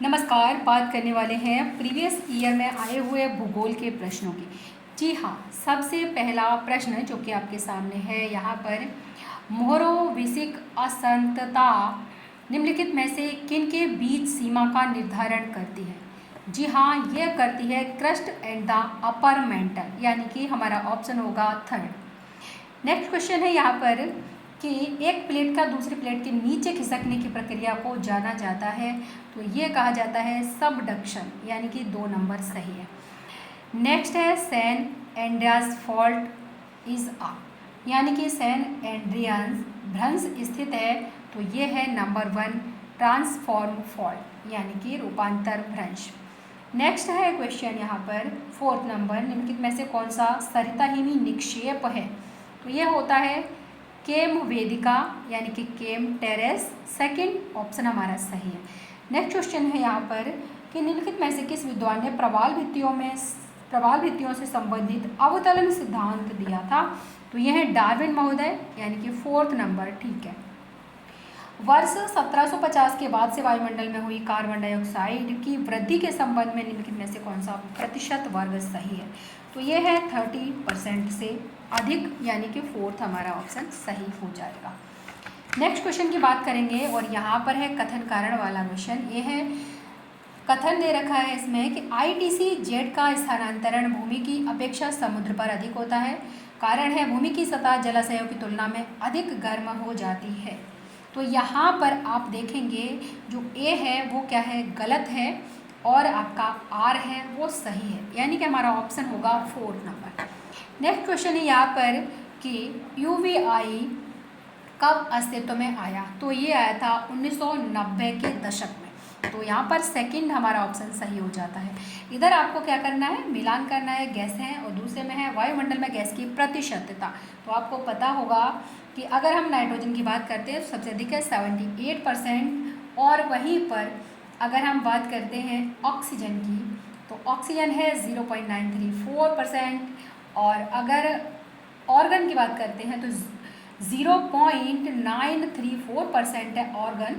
नमस्कार। बात करने वाले हैं प्रीवियस ईयर में आए हुए भूगोल के प्रश्नों की। जी हाँ, सबसे पहला प्रश्न जो कि आपके सामने है यहाँ पर, मोहरोविसिक असंतता निम्नलिखित में से किन के बीच सीमा का निर्धारण करती है? जी हाँ, यह करती है crust and the upper mantle, यानी कि हमारा ऑप्शन होगा थर्ड। नेक्स्ट क्वेश्चन है यहाँ पर कि एक प्लेट का दूसरी प्लेट के नीचे खिसकने की प्रक्रिया को जाना जाता है, तो ये कहा जाता है सबडक्शन, यानी कि 2 नंबर सही है। नेक्स्ट है सैन एंड्रियास फॉल्ट इज आ, यानी कि सैन एंड्रियास भ्रंश स्थित है, तो ये है नंबर 1 ट्रांसफॉर्म फॉल्ट, यानी कि रूपांतर भ्रंश। नेक्स्ट है क्वेश्चन यहाँ पर 4th नंबर, निम्नलिखित में से कौन सा सरिताहीनी निक्षेप है? तो ये होता है केम वेदिका, यानी कि केम टेरेस, सेकंड ऑप्शन हमारा सही है। नेक्स्ट क्वेश्चन है यहाँ पर कि निम्नलिखित में से किस विद्वान ने प्रवाल भित्तियों से संबंधित अवतलन सिद्धांत दिया था? तो यह है डार्विन महोदय, यानी कि 4th नंबर ठीक है। वर्ष 1750 के बाद से वायुमंडल में हुई कार्बन डाइऑक्साइड की वृद्धि के संबंध में निम्नलिखित में से कौन सा प्रतिशत वर्ग सही है? तो ये है 30% से अधिक, यानी कि 4th हमारा ऑप्शन सही हो जाएगा। नेक्स्ट क्वेश्चन की बात करेंगे और यहाँ पर है कथन कारण वाला क्वेश्चन। ये है कथन दे रखा है इसमें कि आईटीसी जेट का स्थानांतरण भूमि की अपेक्षा समुद्र पर अधिक होता है। कारण है भूमि की सतह जलाशयों की तुलना में अधिक गर्म हो जाती है। तो यहाँ पर आप देखेंगे जो ए है वो क्या है, गलत है, और आपका आर है वो सही है, यानी कि हमारा ऑप्शन होगा 4th नंबर। नेक्स्ट क्वेश्चन है यहाँ पर कि यूवीआई कब अस्तित्व में आया? तो ये आया था 1990 के दशक में, तो यहाँ पर सेकंड हमारा ऑप्शन सही हो जाता है। इधर आपको क्या करना है, मिलान करना है गैस है, और दूसरे में है वायुमंडल में गैस की प्रतिशतता। तो आपको पता होगा कि अगर हम नाइट्रोजन की बात करते हैं तो सबसे अधिक है 78%, और वहीं पर अगर हम बात करते हैं ऑक्सीजन की तो ऑक्सीजन है 0.934%, और अगर ऑर्गन की बात करते हैं तो 0.934% है ऑर्गन,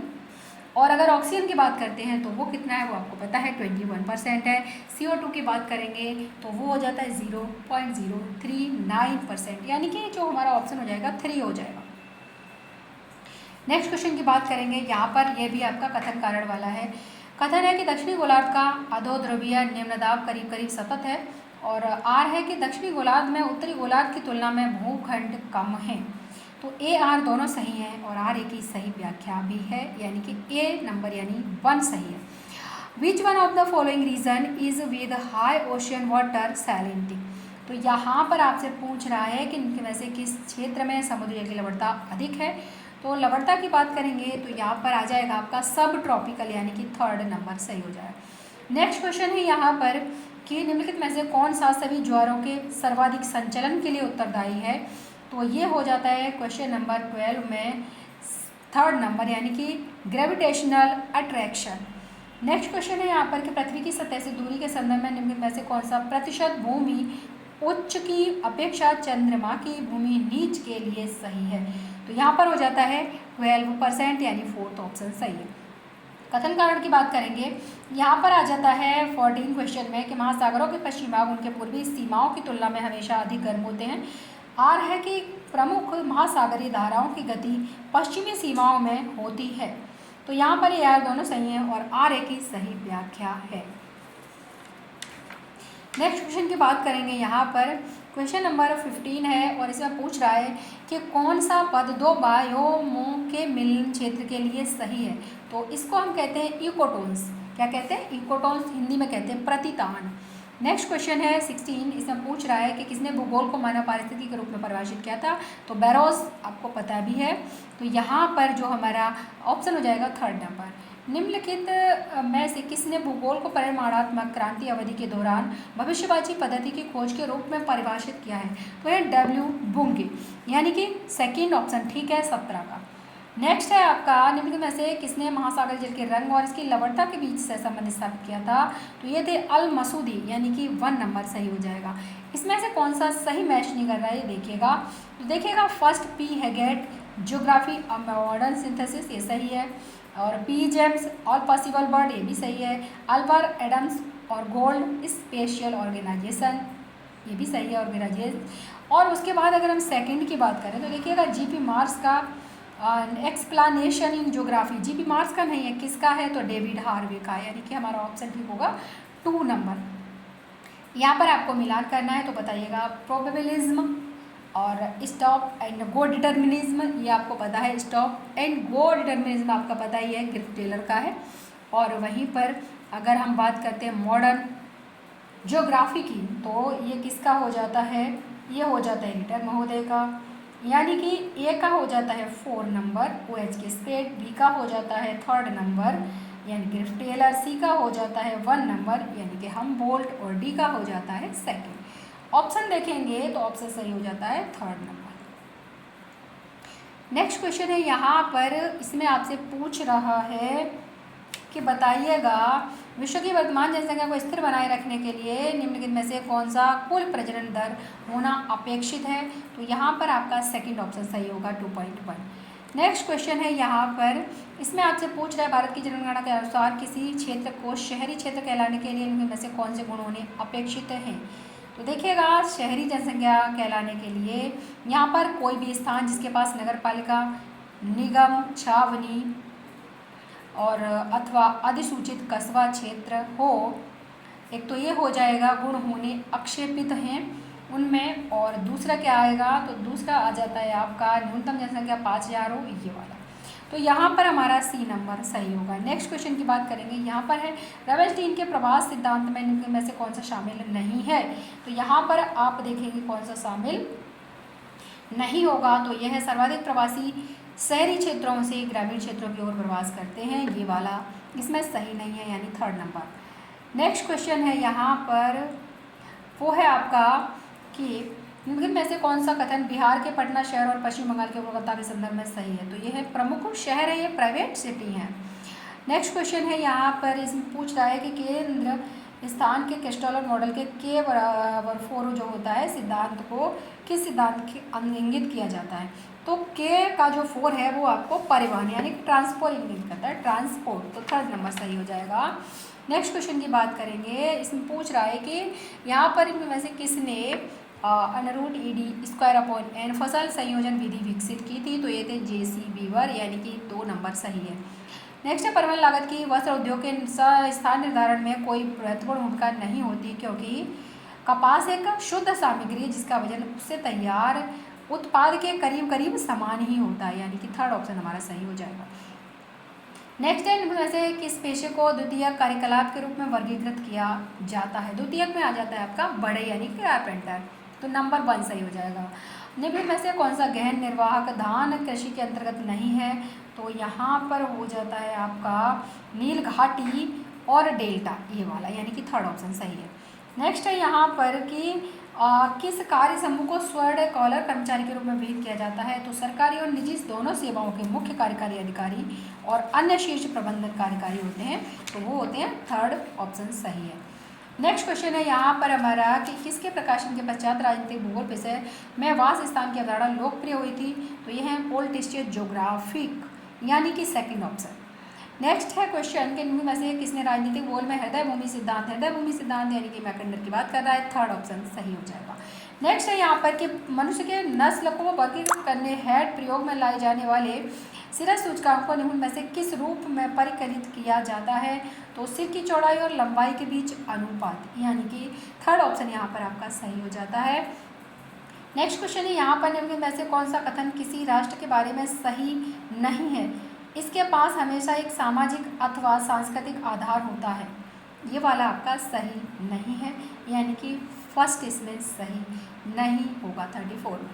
और अगर ऑक्सीजन की बात करते हैं तो वो कितना है, वो आपको पता है 21% है। CO2 की बात करेंगे तो वो हो जाता है 0.039%, यानी कि जो हमारा ऑप्शन हो जाएगा 3 हो जाएगा। नेक्स्ट क्वेश्चन की बात करेंगे, यहाँ पर ये भी आपका कथन कारण वाला है। कथन है कि दक्षिणी गोलार्ध का अधोध्रुवीय निम्नदाब करीब करीब सतत है, और आर है कि दक्षिणी गोलार्ध में उत्तरी गोलार्ध की तुलना में भूखंड कम है। तो ए आर दोनों सही हैं, और आर ए की सही व्याख्या भी है, यानी कि ए नंबर यानी 1 सही है। Which one of the following region is with high ocean water salinity? तो यहाँ पर आपसे पूछ रहा है कि इनके में से किस क्षेत्र में समुद्री जल की लवणता अधिक है? तो लवणता की बात करेंगे तो यहाँ पर आ जाएगा आपका सब ट्रॉपिकल, यानी कि 3rd नंबर सही हो जाएगा। नेक्स्ट क्वेश्चन है यहाँ पर कि निम्नलिखित में से कौन सा सभी ज्वारों के सर्वाधिक संचलन के लिए उत्तरदायी है? तो ये हो जाता है क्वेश्चन नंबर 12 में 3rd नंबर, यानी कि ग्रेविटेशनल अट्रैक्शन। नेक्स्ट क्वेश्चन है यहाँ पर कि पृथ्वी की सतह से दूरी के संदर्भ में निम्नलिखित में से कौन सा प्रतिशत भूमि उच्च की अपेक्षा चंद्रमा की भूमि नीच के लिए सही है? तो यहाँ पर हो जाता है 12%, यानी 4th ऑप्शन सही है। कथन कारण की बात करेंगे, यहाँ पर आ जाता है 14 क्वेश्चन में कि महासागरों के पश्चिमी भाग उनके पूर्वी सीमाओं की तुलना में हमेशा अधिक गर्म होते हैं। आर है कि प्रमुख महासागरीय धाराओं की गति पश्चिमी सीमाओं में होती है। तो यहाँ पर ये आर दोनों सही हैं, और आर ए की सही व्याख्या है। नेक्स्ट क्वेश्चन की बात करेंगे, यहाँ पर क्वेश्चन नंबर 15 है, और इसमें पूछ रहा है कि कौन सा पद 2 बायोमों के मिलन क्षेत्र के लिए सही है? तो इसको हम कहते हैं इकोटोन्स। क्या कहते हैं? इकोटोन्स, हिंदी में कहते हैं प्रतितान। नेक्स्ट क्वेश्चन है 16, इसमें पूछ रहा है कि किसने भूगोल को मानव पारिस्थितिकी के रूप में परिभाषित किया था? तो बैरोस, आपको पता भी है। तो यहाँ पर जो हमारा ऑप्शन हो जाएगा 3rd नंबर। निम्नलिखित में से किसने भूगोल को परिमाणात्मक क्रांति अवधि के दौरान भविष्यवाची पद्धति की खोज के रूप में परिभाषित किया है? तो है W बुंगे, यानी कि सेकंड ऑप्शन ठीक है 17 का। नेक्स्ट है आपका निम्नलिखित में से किसने महासागर जल के रंग और इसकी लवणता के बीच से संबंध स्थापित किया था? तो ये थे अल मसूदी, यानी कि 1 नंबर सही हो जाएगा। इसमें से कौन सा सही मैच नहीं कर रहा है ये देखिएगा। तो देखिएगा first P Haggett geography of modern synthesis, ये सही है। और P James all possible bird, ये भी सही है। अल्बर्ट एडम्स और गोल्ड स्पेशल ऑर्गेनाइजेशन, ये भी सही है ऑर्गेनाइजेशन। और उसके बाद अगर हम सेकंड की बात करें तो देखिएगा जीपी मार्स का explanation in geography, GP Mars का नहीं है, किसका है तो डेविड हार्वे का है, यानी कि हमारा ऑप्शन ठीक होगा 2 नंबर। यहाँ पर आपको मिलान करना है तो बताइएगा प्रोबेबिलिज्म और स्टॉप एंड गो डिटर्मिनिज्म, ये आपको पता है, स्टॉप एंड गो डिटर्मिनिज्म आपका पता ही है, ग्रिफ टेलर का है। और वहीं पर अगर हम बात करते हैं मॉडर्न ज्योग्राफी की तो ये किसका हो जाता है, ये हो जाता है रिटर महोदय का, यानी कि ए का हो जाता है 4 नंबर, ओ एच के स्पेड, बी का हो जाता है 3rd नंबर यानी ग्रिफ टेलर, सी का हो जाता है 1 नंबर यानी कि हम बोल्ट, और डी का हो जाता है 2nd। ऑप्शन देखेंगे तो ऑप्शन सही हो जाता है 3rd नंबर। नेक्स्ट क्वेश्चन है यहाँ पर, इसमें आपसे पूछ रहा है कि बताइएगा विश्व की वर्तमान जनसंख्या को स्थिर बनाए रखने के लिए निम्नलिखित में से कौन सा कुल प्रजनन दर होना अपेक्षित है, तो यहाँ पर आपका 2nd ऑप्शन सही होगा 2.1। नेक्स्ट क्वेश्चन है यहाँ पर, इसमें आपसे पूछ रहा है भारत की जनगणना के अनुसार किसी क्षेत्र को शहरी क्षेत्र कहलाने के लिए इनमें से कौन से गुण होने अपेक्षित हैं, तो देखिएगा शहरी जनसंख्या कहलाने के लिए यहाँ पर कोई भी स्थान जिसके पास नगर पालिका, निगम, छावनी और अथवा अधिसूचित कस्बा क्षेत्र हो, एक तो ये हो जाएगा गुण होने अक्षेपित हैं उनमें, और दूसरा क्या आएगा तो दूसरा आ जाता है आपका न्यूनतम जनसंख्या 5000 हो, ये वाला, तो यहाँ पर हमारा सी नंबर सही होगा। नेक्स्ट क्वेश्चन की बात करेंगे, यहाँ पर है रवेस्टीन के प्रवास सिद्धांत में इनमें से कौन सा शामिल नहीं है, तो यहाँ पर आप देखेंगे कौन सा शामिल नहीं होगा, तो यह है सर्वाधिक प्रवासी शहरी क्षेत्रों से ग्रामीण क्षेत्रों की ओर प्रवास करते हैं, ये वाला इसमें सही नहीं है यानी 3rd नंबर। नेक्स्ट क्वेश्चन है यहाँ पर, वो है आपका कि निम्नलिखित में से कौन सा कथन बिहार के पटना शहर और पश्चिम बंगाल के कोलकाता के संदर्भ में सही है, तो ये है प्रमुख शहर है, ये प्राइवेट सिटी है। नेक्स्ट क्वेश्चन है यहाँ पर, इसमें पूछ रहा है कि केंद्र स्थान के कैस्टोलर मॉडल के के बराबर 4 जो होता है सिद्धांत को किस सिद्धांत के इंगित किया जाता है, तो के का जो 4 है वो आपको परिवहन यानी ट्रांसपोर्ट इंगित करता है, ट्रांसपोर्ट, तो 3rd नंबर सही हो जाएगा। नेक्स्ट क्वेश्चन की बात करेंगे, इसमें पूछ रहा है कि यहाँ पर इनमें वैसे किसने √ED² फसल संयोजन विधि विकसित की थी, तो ये थे JC बीवर, यानी कि 2 नंबर सही है। नेक्स्ट है परिवहन लागत की वस्त्र उद्योग के स्थान निर्धारण में कोई महत्वपूर्ण भूमिका नहीं होती, क्योंकि कपास एक शुद्ध सामग्री है जिसका वजन उससे तैयार उत्पाद के करीब करीब समान ही होता है, यानी कि 3rd ऑप्शन हमारा सही हो जाएगा। नेक्स्ट है इनमें से किस पेशे को द्वितीयक कार्यकलाप के रूप में वर्गीकृत किया जाता है, द्वितीयक में आ जाता है आपका बड़े यानी कि कारपेंटर, तो नंबर 1 सही हो जाएगा। निम्न में से कौन सा गहन निर्वाहक धान कृषि के अंतर्गत नहीं है, तो यहाँ पर हो जाता है आपका नील घाटी और डेल्टा, ये वाला, यानी कि 3rd ऑप्शन सही है। नेक्स्ट है यहाँ पर कि किस कार्य समूह को स्वर्ण कॉलर कर्मचारी के रूप में विहित किया जाता है, तो सरकारी और निजी दोनों सेवाओं के मुख्य कार्यकारी अधिकारी और अन्य शीर्ष प्रबंधन कार्यकारी होते हैं, तो वो होते हैं 3rd ऑप्शन सही है। नेक्स्ट क्वेश्चन है यहाँ पर हमारा कि किसके प्रकाशन के पश्चात राजनीतिक भूगोल विषय में वास स्थान की अवधारणा लोकप्रिय हुई थी, तो ये है पोल टेस्टेड ज्योग्राफिक, यानी कि 2nd ऑप्शन। नेक्स्ट है क्वेश्चन कि इनमें से किसने राजनीतिक भूगोल में हृदय भूमि सिद्धांत यानी कि मैकेंडर की बात कर रहा है, 3rd ऑप्शन सही हो जाएगा। नेक्स्ट है यहाँ पर कि मनुष्य के नस्ल को वर्गीकृत करने हेड प्रयोग में लाए जाने वाले सिरस सूचकांक को निम्न में से किस रूप में परिकलित किया जाता है, तो सिर की चौड़ाई और लंबाई के बीच अनुपात, यानी कि 3rd ऑप्शन यहाँ पर आपका सही हो जाता है। नेक्स्ट क्वेश्चन है यहाँ पर निम्न में से कौन सा कथन किसी राष्ट्र के बारे में सही नहीं है, इसके पास हमेशा एक सामाजिक अथवा सांस्कृतिक आधार होता है, ये वाला आपका सही नहीं है, यानी कि फर्स्ट इसमें सही नहीं होगा 34 में।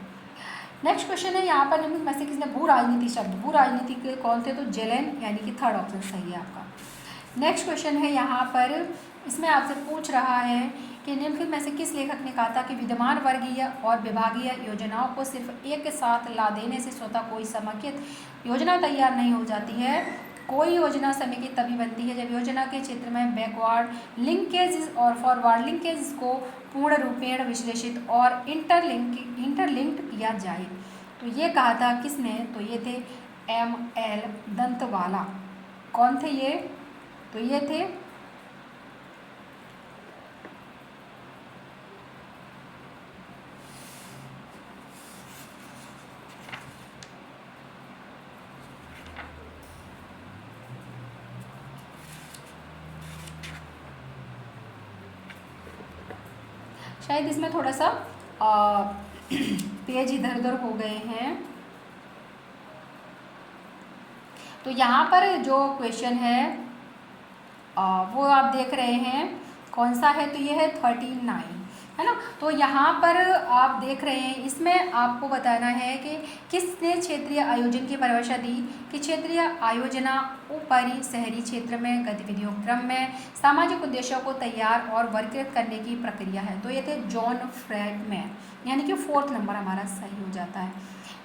नेक्स्ट क्वेश्चन है यहाँ पर निम्न में से किसने भू राजनीति शब्द, भू राजनीति के कौन थे, तो जेलेन, यानी कि 3rd ऑप्शन सही है आपका। नेक्स्ट क्वेश्चन है यहाँ पर, इसमें आपसे पूछ रहा है कि निम्नलिखित में से किस लेखक ने कहा था कि विद्यमान वर्गीय और विभागीय योजनाओं को सिर्फ एक साथ ला देने से स्वतः कोई समेकित योजना तैयार नहीं हो जाती है, कोई योजना समेकित तभी बनती है जब योजना के क्षेत्र में बैकवर्ड लिंकेज और फॉरवर्ड लिंकेज को पूर्ण रूपेण विश्लेषित और इंटरलिंक्ड किया जाए, तो ये कहा था किसने, तो ये थे ML दंतवाला, कौन थे ये? तो ये थे शायद इसमें थोड़ा सा पेज इधर उधर हो गए हैं। तो यहाँ पर जो क्वेश्चन है वो आप देख रहे हैं कौन सा है? तो ये है 39, है ना। तो यहाँ पर आप देख रहे हैं, इसमें आपको बताना है कि किसने क्षेत्रीय आयोजन की परिभाषा दी कि क्षेत्रीय आयोजना ऊपरी शहरी क्षेत्र में गतिविधियों क्रम में सामाजिक उद्देश्यों को तैयार और वर्गीकृत करने की प्रक्रिया है। तो ये थे जॉन फ्रेडमैन, यानी कि 4th नंबर हमारा सही हो जाता है।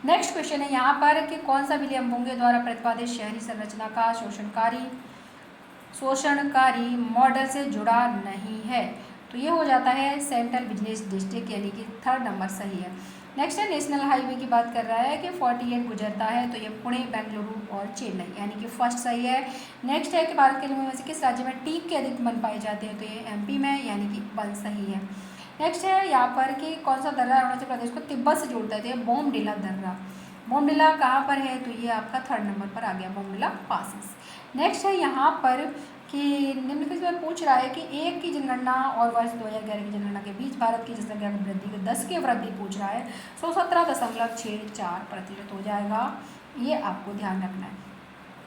नेक्स्ट क्वेश्चन है यहाँ पर कि कौन सा विलियम बुंगे द्वारा प्रतिपादित शहरी संरचना का शोषणकारी मॉडल से जुड़ा नहीं है? तो ये हो जाता है सेंट्रल बिजनेस डिस्ट्रिक्ट, यानी कि 3rd नंबर सही है। नेक्स्ट है नेशनल हाईवे की बात कर रहा है कि 48 गुजरता है, तो ये पुणे, बेंगलुरु और चेन्नई, यानी कि फर्स्ट सही है। नेक्स्ट है कि भारत के नियमों में से किस राज्य में टीक के अधिक वन पाए जाते हैं? तो ये MP में, यानी कि 1 सही है। नेक्स्ट है यहाँ पर कि कौन सा दर्रा अरुणाचल प्रदेश को तिब्बत से जोड़ता है? तो ये बोमडिला दर्रा। बोमडिला कहाँ पर है? तो ये आपका 3rd नंबर पर आ गया, बोमडिला पासेस। नेक्स्ट है यहाँ पर कि निम्नलिखित में पूछ रहा है कि 1 की जनगणना और वर्ष 2011 की जनगणना के बीच भारत की जनसंख्या की वृद्धि के 10 की वृद्धि पूछ रहा है। 117.64% हो जाएगा, ये आपको ध्यान रखना है।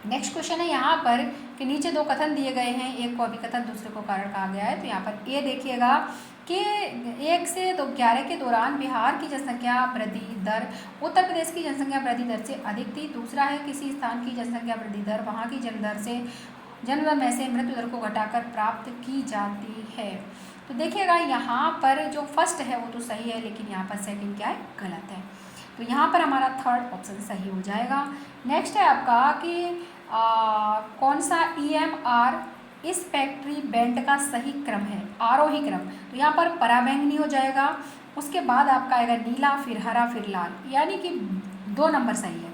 नेक्स्ट क्वेश्चन है यहाँ पर कि नीचे 2 कथन दिए गए हैं, एक को अभिकथन दूसरे को कारण कहा गया है। तो यहाँ पर ए देखिएगा कि 1 से 11 के दौरान बिहार की जनसंख्या वृद्धि दर उत्तर प्रदेश की जनसंख्या वृद्धि दर से अधिक थी। दूसरा है किसी स्थान की जनसंख्या वृद्धि दर वहाँ की जन्म दर में से मृत्यु दर को घटाकर प्राप्त की जाती है। तो देखिएगा यहाँ पर जो फर्स्ट है वो तो सही है, लेकिन यहाँ पर सेकंड क्या है? गलत है। तो यहाँ पर हमारा 3rd ऑप्शन सही हो जाएगा। नेक्स्ट है आपका कि कौन सा EMR इस फैक्ट्री बेल्ट का सही क्रम है? आरोही क्रम। तो यहाँ पर पराबैंगनी हो जाएगा, उसके बाद आपका आएगा नीला, फिर हरा, फिर लाल, यानी कि 2 नंबर सही है।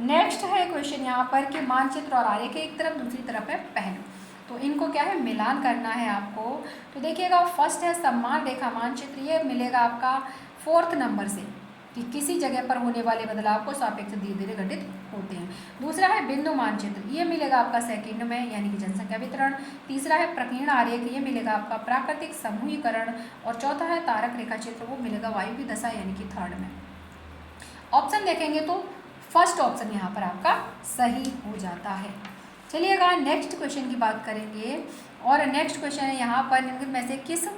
नेक्स्ट है क्वेश्चन यहाँ पर कि मानचित्र और आरेख एक तरफ दूसरी तरफ है पहलू, तो इनको क्या है? मिलान करना है आपको। तो देखिएगा फर्स्ट है सम्मान रेखा मानचित्र, ये मिलेगा आपका 4th नंबर से कि किसी जगह पर होने वाले बदलाव को सापेक्ष धीरे धीरे घटित होते हैं। दूसरा है बिंदु मानचित्र, ये मिलेगा आपका 2nd में, यानी कि जनसंख्या वितरण। तीसरा है प्रकीर्ण आरेख, ये मिलेगा आपका प्राकृतिक समूहीकरण। और चौथा है तारक रेखा चित्र, वो मिलेगा वायु की दशा, यानी कि 3rd में। ऑप्शन देखेंगे तो फर्स्ट ऑप्शन यहाँ पर आपका सही हो जाता है। चलिएगा नेक्स्ट क्वेश्चन की बात करेंगे, और नेक्स्ट क्वेश्चन है यहाँ पर निम्नलिखित में से किस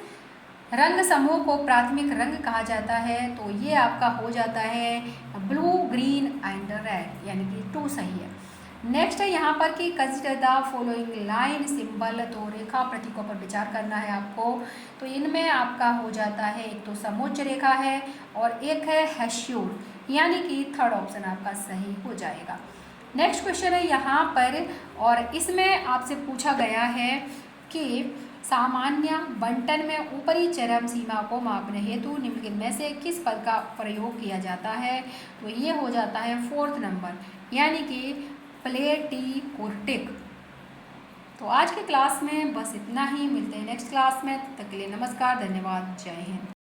रंग समूह को प्राथमिक रंग कहा जाता है? तो ये आपका हो जाता है ब्लू, ग्रीन एंड रेड, यानी कि 2 सही है। नेक्स्ट है यहाँ पर कि consider the following line symbol, तो रेखा प्रतीकों पर विचार करना है आपको। तो इनमें आपका हो जाता है एक तो समोच्च रेखा है और एक है हैश्योर, यानी कि 3rd ऑप्शन आपका सही हो जाएगा। नेक्स्ट क्वेश्चन है यहाँ पर, और इसमें आपसे पूछा गया है कि सामान्य बंटन में ऊपरी चरम सीमा को मापने हेतु निम्नलिखित में से किस पद का प्रयोग किया जाता है? तो ये हो जाता है 4th नंबर, यानी कि प्लेटिकोर्टिक। तो आज के क्लास में बस इतना ही, मिलते हैं नेक्स्ट क्लास में, तब तक के लिए नमस्कार, धन्यवाद, जय हिंद।